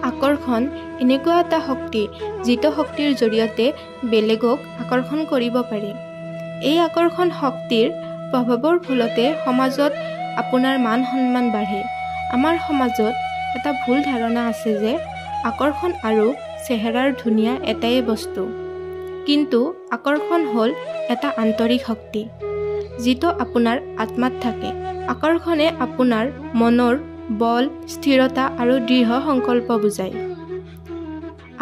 আকৰ্ষণ এনেকুৱা এটা শক্তি যিটো শক্তিৰ জৰিয়তে বেলেগক আকৰ্ষণ কৰিব পাৰি। এই আকৰ্ষণ শক্তিৰ প্ৰভাৱৰ ফলতে সমাজত আপোনাৰ মান সন্মান বাঢ়ে। আমাৰ সমাজত এটা ভুল ধাৰণা আছে যে আকৰ্ষণ আৰু চেহেৰাৰ ধুনীয়া এটাই বস্তু, কিন্তু আকৰ্ষণ হ'ল এটা আন্তৰিক শক্তি যিটো আপোনাৰ আত্মাত থাকে। আকৰ্ষণে আপোনাৰ মনৰ বল, স্থিৰতা আৰু দৃঢ় সংকল্প বুজায়।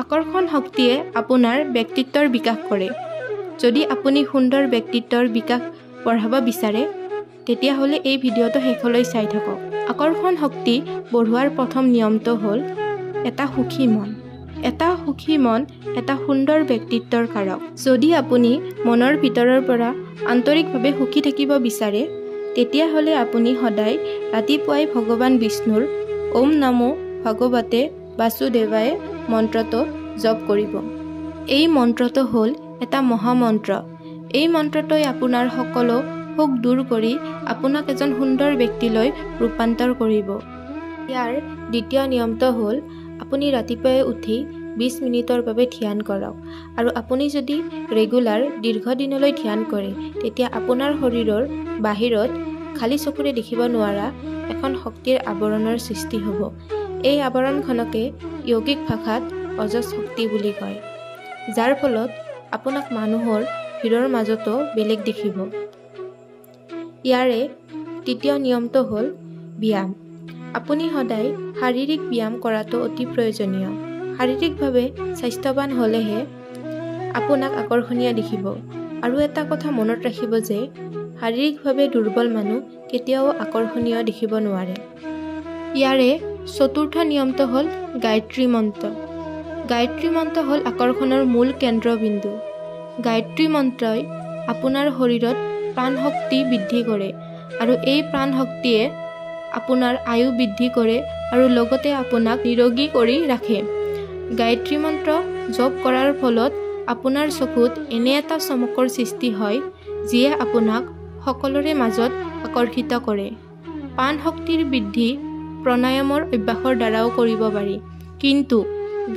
আকৰ্ষণ শক্তিয়ে আপোনাৰ ব্যক্তিত্বৰ বিকাশ কৰে। যদি আপুনি সুন্দৰ ব্যক্তিত্বৰ বিকাশ বঢ়াব বিচাৰে তেতিয়াহ'লে এই ভিডিঅ'টো শেষলৈ চাই থাকক। আকৰ্ষণ শক্তি বঢ়োৱাৰ প্ৰথম নিয়মটো হ'ল এটা সুখী মন। এটা সুখী মন এটা সুন্দৰ ব্যক্তিত্বৰ কাৰক। যদি আপুনি মনৰ ভিতৰৰ পৰা আন্তৰিকভাৱে সুখী থাকিব বিচাৰে তেতিয়াহ'লে আপুনি সদায় ৰাতিপুৱাই ভগৱান বিষ্ণুৰ ওম নমো ভগৱতে বাসুদেৱায় মন্ত্ৰটো জপ কৰিব। এই মন্ত্ৰটো হ'ল এটা মহামন্ত্ৰ। এই মন্ত্ৰটোৱে আপোনাৰ সকলো সুখ দূৰ কৰি আপোনাক এজন সুন্দৰ ব্যক্তিলৈ ৰূপান্তৰ কৰিব। ইয়াৰ দ্বিতীয় নিয়মটো হ'ল আপুনি ৰাতিপুৱাই উঠি 20 মিনিটৰ বাবে ধ্যান কৰক। আৰু আপুনি যদি ৰেগুলাৰ দীৰ্ঘদিনলৈ ধ্যান কৰে তেতিয়া আপোনাৰ শৰীৰৰ বাহিৰত খালী চকুৰে দেখিব নোৱাৰা এখন শক্তিৰ আৱৰণৰ সৃষ্টি হ'ব। এই আৱৰণখনকে য়োগিক ভাষাত অজস শক্তি বুলি কয়, যাৰ ফলত আপোনাক মানুহৰ ভিৰৰ মাজতো বেলেগ দেখিব। ইয়াৰে তৃতীয় নিয়মটো হ'ল ব্যায়াম। আপুনি সদায় শাৰীৰিক ব্যায়াম কৰাটো অতি প্ৰয়োজনীয়। শাৰীৰিকভাৱে স্বাস্থ্যৱান হ'লেহে আপোনাক আকৰ্ষণীয় দেখিব। আৰু এটা কথা মনত ৰাখিব যে শাৰীৰিকভাৱে দুৰ্বল মানুহ কেতিয়াও আকৰ্ষণীয় দেখিব নোৱাৰে। ইয়াৰে চতুৰ্থ নিয়মটো হ'ল গায়ত্ৰী মন্ত্ৰ। গায়ত্ৰী মন্ত্ৰ হ'ল আকৰ্ষণৰ মূল কেন্দ্ৰবিন্দু। গায়ত্ৰী মন্ত্ৰই আপোনাৰ শৰীৰত প্ৰাণ শক্তি বৃদ্ধি কৰে আৰু এই প্ৰাণ শক্তিয়ে আপোনাৰ আয়ু বৃদ্ধি কৰে আৰু লগতে আপোনাক নিৰোগী কৰি ৰাখে। গায়ত্ৰী মন্ত্ৰ জপ কৰাৰ ফলত আপোনাৰ চকুত এনে এটা চমকৰ সৃষ্টি হয় যিয়ে আপোনাক সকলোৰে মাজত আকৰ্ষিত কৰে। প্ৰাণ শক্তিৰ বৃদ্ধি প্ৰাণায়ামৰ অভ্যাসৰ দ্বাৰাও কৰিব পাৰি, কিন্তু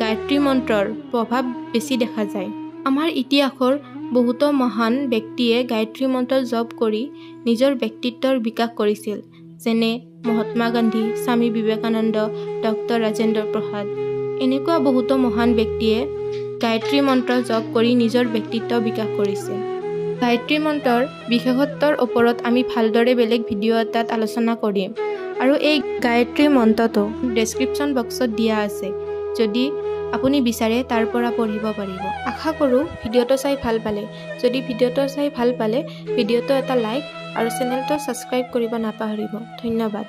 গায়ত্ৰী মন্ত্ৰৰ প্ৰভাৱ বেছি দেখা যায়। আমাৰ ইতিহাসৰ বহুতো মহান ব্যক্তিয়ে গায়ত্ৰী মন্ত্ৰ জপ কৰি নিজৰ ব্যক্তিত্বৰ বিকাশ কৰিছিল, যেনে মহাত্মা গান্ধী, স্বামী বিবেকানন্দ, ডক্টৰ ৰাজেন্দ্ৰ প্ৰসাদ। এনেকুৱা বহুতো মহান ব্যক্তিয়ে গায়ত্ৰী মন্ত্ৰ জপ কৰি নিজৰ ব্যক্তিত্ব বিকাশ কৰিছে। গায়ত্ৰী মন্ত্ৰৰ বিশেষত্বৰ ওপৰত আমি ভালদৰে বেলেগ ভিডিঅ' এটাত আলোচনা কৰিম আৰু এই গায়ত্ৰী মন্ত্ৰটো ডেছক্ৰিপশ্যন বক্সত দিয়া আছে। যদি আপুনি বিচাৰে তাৰ পৰা পঢ়িব পাৰিব। আশা কৰোঁ ভিডিঅ'টো চাই ভাল পালে। যদি ভিডিঅ'টো চাই ভাল পালে ভিডিঅ'টো এটা লাইক আৰু চেনেলটো ছাবস্ক্ৰাইব কৰিব নাপাহৰিব। ধন্যবাদ।